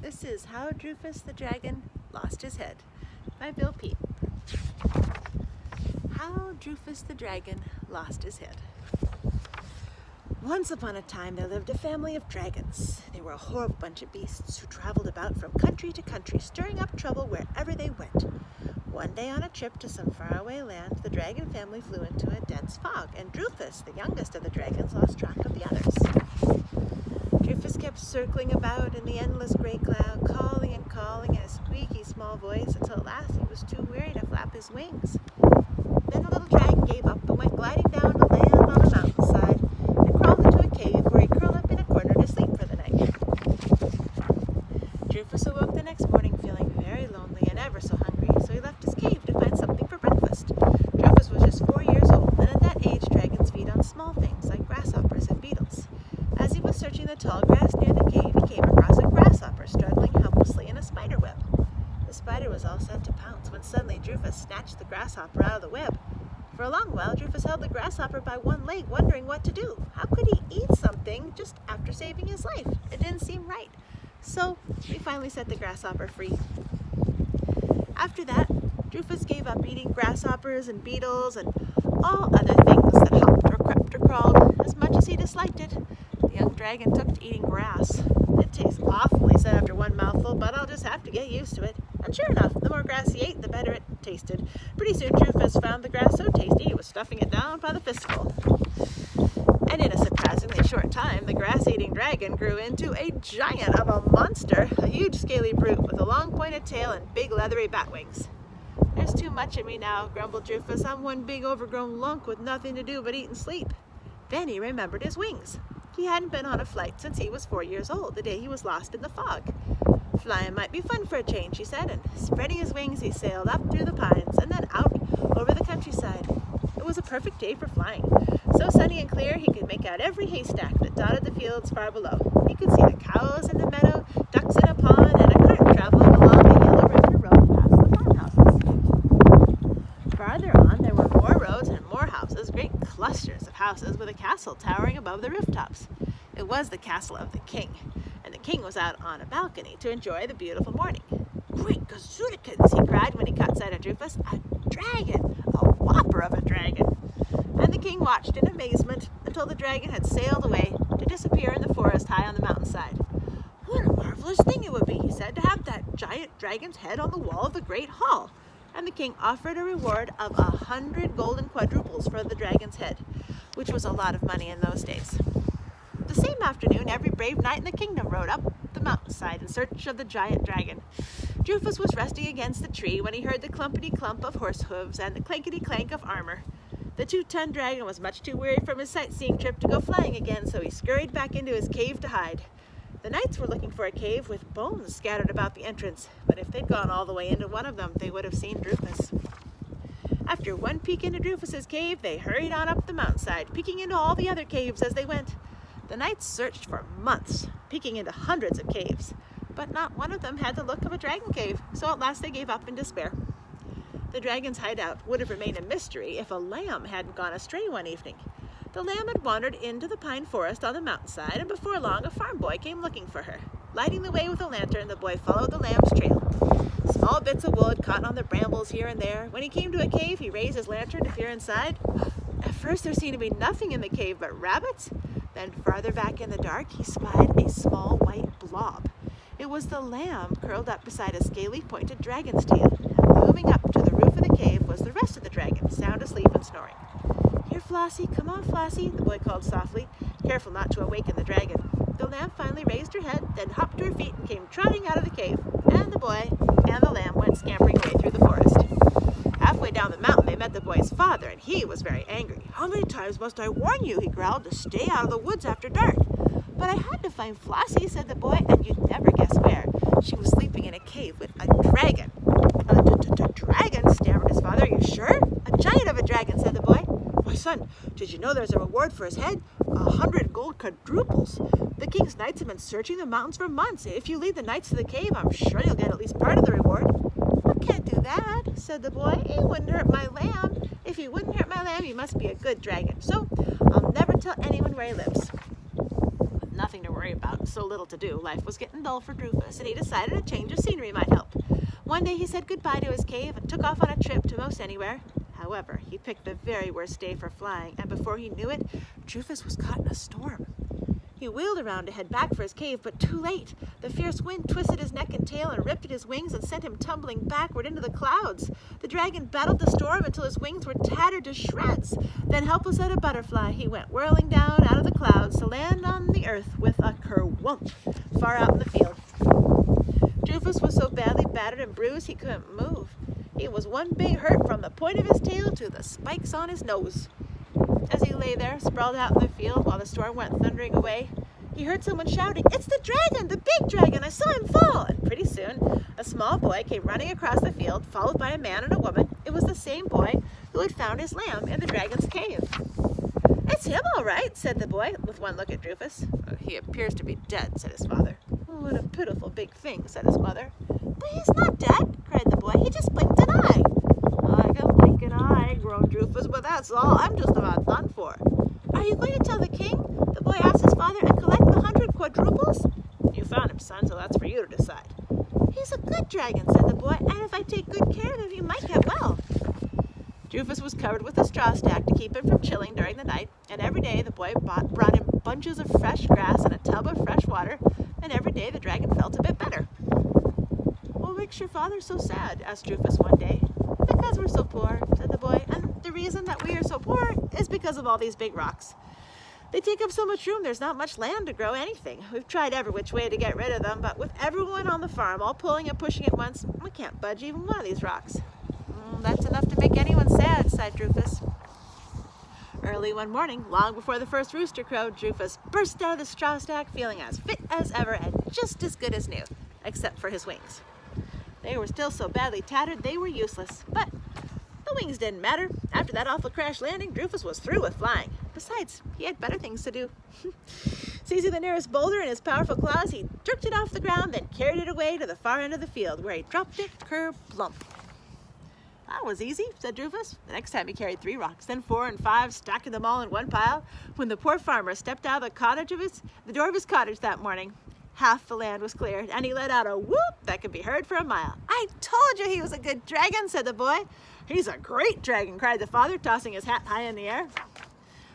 This is How Droofus the Dragon Lost His Head by Bill Peet. How Droofus the Dragon Lost His Head. Once upon a time there lived a family of dragons. They were a horrible bunch of beasts who traveled about from country to country, stirring up trouble wherever they went. One day on a trip to some faraway land, the dragon family flew into a dense fog, and Droofus, the youngest of the dragons, lost track of the others. Droofus kept circling about in the endless gray cloud, calling and calling in a squeaky small voice until at last he was too weary to flap his wings. Then the little dragon gave up and went gliding down to land on a mountainside and crawled into a cave where he curled up in a corner to sleep for the night. Droofus awoke the next morning feeling very lonely and ever so hungry, so he left his cave to find something for breakfast. Droofus was just 4 years old, and at that age dragons feed on small things like grasshoppers and beetles. As he was searching the tall grass near the cave, he came across a grasshopper struggling helplessly in a spider web. The spider was all set to pounce when suddenly Droofus snatched the grasshopper out of the web. For a long while, Droofus held the grasshopper by one leg, wondering what to do. How could he eat something just after saving his life? It didn't seem right. So he finally set the grasshopper free. After that, Droofus gave up eating grasshoppers and beetles and all other things that hopped or crept or crawled, as much as he disliked it. The young dragon took to eating grass. It tastes awful, he said after one mouthful, but I'll just have to get used to it. And sure enough, the more grass he ate, the better it tasted. Pretty soon Droofus found the grass so tasty he was stuffing it down by the fistful. And in a surprisingly short time, the grass-eating dragon grew into a giant of a monster, a huge scaly brute with a long pointed tail and big leathery bat wings. There's too much in me now, grumbled Droofus. I'm one big overgrown lunk with nothing to do but eat and sleep. Then he remembered his wings. He hadn't been on a flight since he was 4 years old, the day he was lost in the fog. Flying might be fun for a change, he said, and spreading his wings he sailed up through the pines and then out over the countryside. It was a perfect day for flying. So sunny and clear he could make out every haystack that dotted the fields far below. He could see the cows in the meadow, ducks in a pond, and a cart traveling along the yellow river road past the farmhouses. Farther on there were more roads and more houses, great clusters of houses with a castle towering above the rooftops. It was the castle of the king, and the king was out on a balcony to enjoy the beautiful morning. Great gazoonikins, he cried when he caught sight of Droofus. A dragon! A whopper of a dragon! And the king watched in amazement until the dragon had sailed away to disappear in the forest high on the mountainside. What a marvelous thing it would be, he said, to have that giant dragon's head on the wall of the great hall. And the king offered a reward of 100 golden quadruples for the dragon's head, which was a lot of money in those days. The same afternoon, every brave knight in the kingdom rode up the mountainside in search of the giant dragon. Droofus was resting against the tree when he heard the clumpity-clump of horse hooves and the clankety-clank of armor. The 2-ton dragon was much too weary from his sightseeing trip to go flying again, so he scurried back into his cave to hide. The knights were looking for a cave with bones scattered about the entrance, but if they'd gone all the way into one of them, they would have seen Droofus. After one peek into Droofus's cave, they hurried on up the mountainside, peeking into all the other caves as they went. The knights searched for months, peeking into hundreds of caves, but not one of them had the look of a dragon cave, so at last they gave up in despair. The dragon's hideout would have remained a mystery if a lamb hadn't gone astray one evening. The lamb had wandered into the pine forest on the mountainside, and before long a farm boy came looking for her. Lighting the way with a lantern, the boy followed the lamb's trail. Small bits of wood caught on the brambles here and there. When he came to a cave, he raised his lantern to peer inside. At first there seemed to be nothing in the cave but rabbits. Then farther back in the dark, he spied a small white blob. It was the lamb curled up beside a scaly pointed dragon's tail, and looming up to the roof of the cave was the rest of the dragon, sound asleep and snoring. Here, Flossie, come on, Flossie, the boy called softly, careful not to awaken the dragon. The lamb finally raised her head, then hopped to her feet and came trotting out of the cave, and the boy and the lamb went scampering away through the forest. Halfway down the mountain, they met the boy's father, and he was very angry. How many times must I warn you, he growled, to stay out of the woods after dark? But I had to find Flossie, said the boy, and you'd never guess where. She was sleeping in a cave with a dragon. A dragon, stammered his father. Are you sure? A giant of a dragon, said the boy. Why, son, did you know there's a reward for his head? 100 gold quadruples. The king's knights have been searching the mountains for months. If you lead the knights to the cave, I'm sure you'll get at least part of the reward. I can't do that, said the boy. He wouldn't hurt my lamb. If he wouldn't hurt my lamb, he must be a good dragon. So I'll never tell anyone where he lives. nothing to worry about, so little to do. Life was getting dull for Droofus, and he decided a change of scenery might help. One day he said goodbye to his cave and took off on a trip to most anywhere. However, he picked the very worst day for flying, and before he knew it, Droofus was caught in a storm. He wheeled around to head back for his cave, but too late. The fierce wind twisted his neck and tail and ripped at his wings and sent him tumbling backward into the clouds. The dragon battled the storm until his wings were tattered to shreds. Then, helpless as a butterfly, he went whirling down out of the clouds to land on the earth with a kerwump far out in the field. Droofus was so badly battered and bruised he couldn't move. He was one big hurt from the point of his tail to the spikes on his nose. As he lay there, sprawled out in the field while the storm went thundering away, he heard someone shouting, "It's the dragon, the big dragon! I saw him fall!" And pretty soon, a small boy came running across the field, followed by a man and a woman. It was the same boy who had found his lamb in the dragon's cave. "It's him, all right," said the boy, with one look at Droofus. "He appears to be dead," said his father. "Oh, what a pitiful big thing," said his mother. "But he's not dead," cried the boy. "He just blinked an eye." "I can blink an eye," groaned Droofus, "but that's all. I'm just about done for." "Are you going to tell the king?" the boy asked his father, "and collect the 100 quadruples?" "You found him, son, so that's for you to decide." "He's a good dragon," said the boy, "and if I take good care of him, he might get well." Droofus was covered with a straw stack to keep him from chilling during the night, and every day the boy brought him bunches of fresh grass and a tub of fresh water, and every day the dragon felt a bit better. "What makes your father so sad?" asked Droofus one day. "Because we're so poor," said the boy, "and the reason that we are so poor is because of all these big rocks. They take up so much room, there's not much land to grow anything. We've tried every which way to get rid of them, but with everyone on the farm all pulling and pushing at once, we can't budge even one of these rocks." "That's enough to make anyone sad," sighed Droofus. Early one morning, long before the first rooster crowed, Droofus burst out of the straw stack feeling as fit as ever and just as good as new, except for his wings. They were still so badly tattered they were useless, but the wings didn't matter. After that awful crash landing, Droofus was through with flying. Besides, he had better things to do. Seizing the nearest boulder in his powerful claws, he jerked it off the ground, then carried it away to the far end of the field, where he dropped it kerplump. "That was easy," said Droofus. The next time he carried 3 rocks, then 4 and 5, stacking them all in one pile. When the poor farmer stepped out of the door of his cottage that morning, half the land was cleared, and he let out a whoop that could be heard for a mile. "I told you he was a good dragon," said the boy. "He's a great dragon," cried the father, tossing his hat high in the air.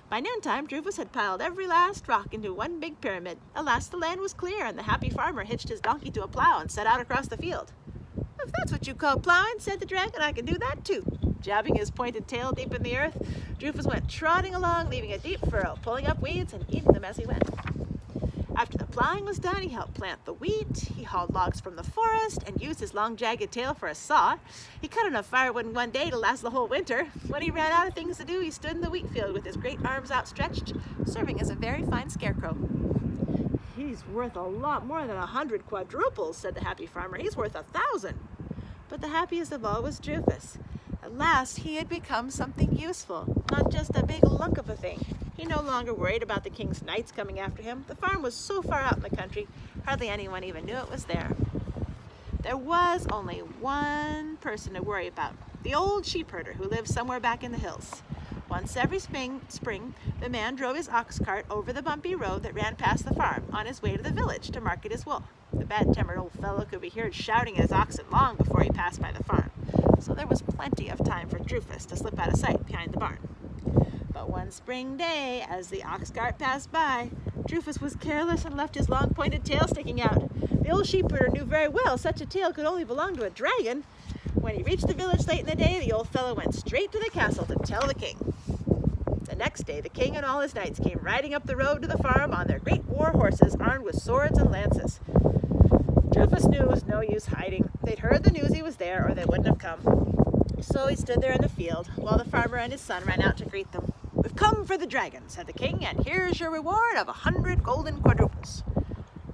By noontime, Droofus had piled every last rock into one big pyramid. At last the land was clear, and the happy farmer hitched his donkey to a plow and set out across the field. "If that's what you call plowing," said the dragon, "I can do that too." Jabbing his pointed tail deep in the earth, Droofus went trotting along, leaving a deep furrow, pulling up weeds and eating them as he went. After the plowing was done, he helped plant the wheat, he hauled logs from the forest, and used his long jagged tail for a saw. He cut enough firewood in one day to last the whole winter. When he ran out of things to do, he stood in the wheat field with his great arms outstretched, serving as a very fine scarecrow. "He's worth a lot more than 100 quadruples," said the happy farmer. "He's worth 1,000. But the happiest of all was Droofus. At last he had become something useful, not just a big lunk of a thing. He no longer worried about the king's knights coming after him. The farm was so far out in the country, hardly anyone even knew it was there. There was only one person to worry about, the old sheep herder who lived somewhere back in the hills. Once every spring, the man drove his ox cart over the bumpy road that ran past the farm on his way to the village to market his wool. The bad-tempered old fellow could be heard shouting at his oxen long before he passed by the farm, so there was plenty of time for Droofus to slip out of sight behind the barn. But one spring day, as the ox cart passed by, Droofus was careless and left his long pointed tail sticking out. The old sheepherder knew very well such a tail could only belong to a dragon. When he reached the village late in the day, the old fellow went straight to the castle to tell the king. The next day, the king and all his knights came riding up the road to the farm on their great war horses, armed with swords and lances. Droofus knew it was no use hiding. They'd heard the news he was there, or they wouldn't have come. So he stood there in the field, while the farmer and his son ran out to greet them. "We've come for the dragon," said the king, "and here's your reward of 100 golden quadruples."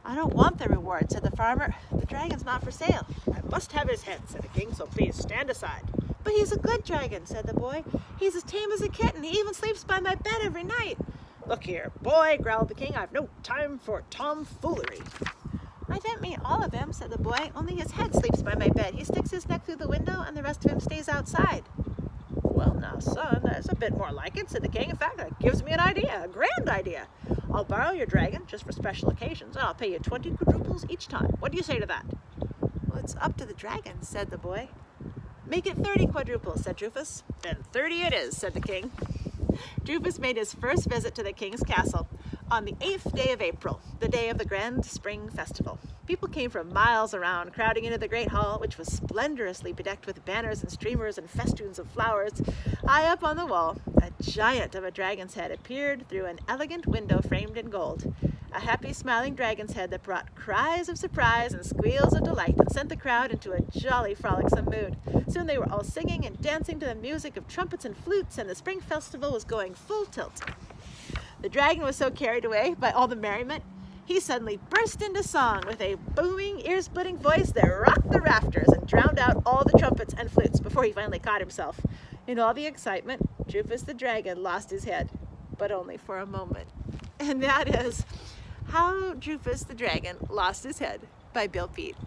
"I don't want the reward," said the farmer. "The dragon's not for sale." "I must have his head," said the king, "so please stand aside." "But he's a good dragon," said the boy. "He's as tame as a kitten. He even sleeps by my bed every night." "Look here, boy," growled the king, "I've no time for tomfoolery." "I didn't mean all of him," said the boy. "Only his head sleeps by my bed. He sticks his neck through the window, and the rest of him stays outside." Well, now, son, that's a bit more like it, said the king. In fact, that gives me an idea, a grand idea. I'll borrow your dragon just for special occasions, and I'll pay you 20 quadruples each time. What do you say to that? Well, it's up to the dragon, said the boy. Make it 30 quadruples, said Droofus. Then 30 it is, said the king. Droofus made his first visit to the king's castle on the 8th day of April, the day of the grand spring festival. People came from miles around, crowding into the great hall, which was splendorously bedecked with banners and streamers and festoons of flowers. High up on the wall, a giant of a dragon's head appeared through an elegant window framed in gold. A happy, smiling dragon's head that brought cries of surprise and squeals of delight and sent the crowd into a jolly, frolicsome mood. Soon they were all singing and dancing to the music of trumpets and flutes, and the spring festival was going full tilt. The dragon was so carried away by all the merriment, he suddenly burst into song with a booming, ear-splitting voice that rocked the rafters and drowned out all the trumpets and flutes before he finally caught himself. In all the excitement, Droofus the dragon lost his head, but only for a moment. And that is How Droofus the Dragon Lost His Head by Bill Peet.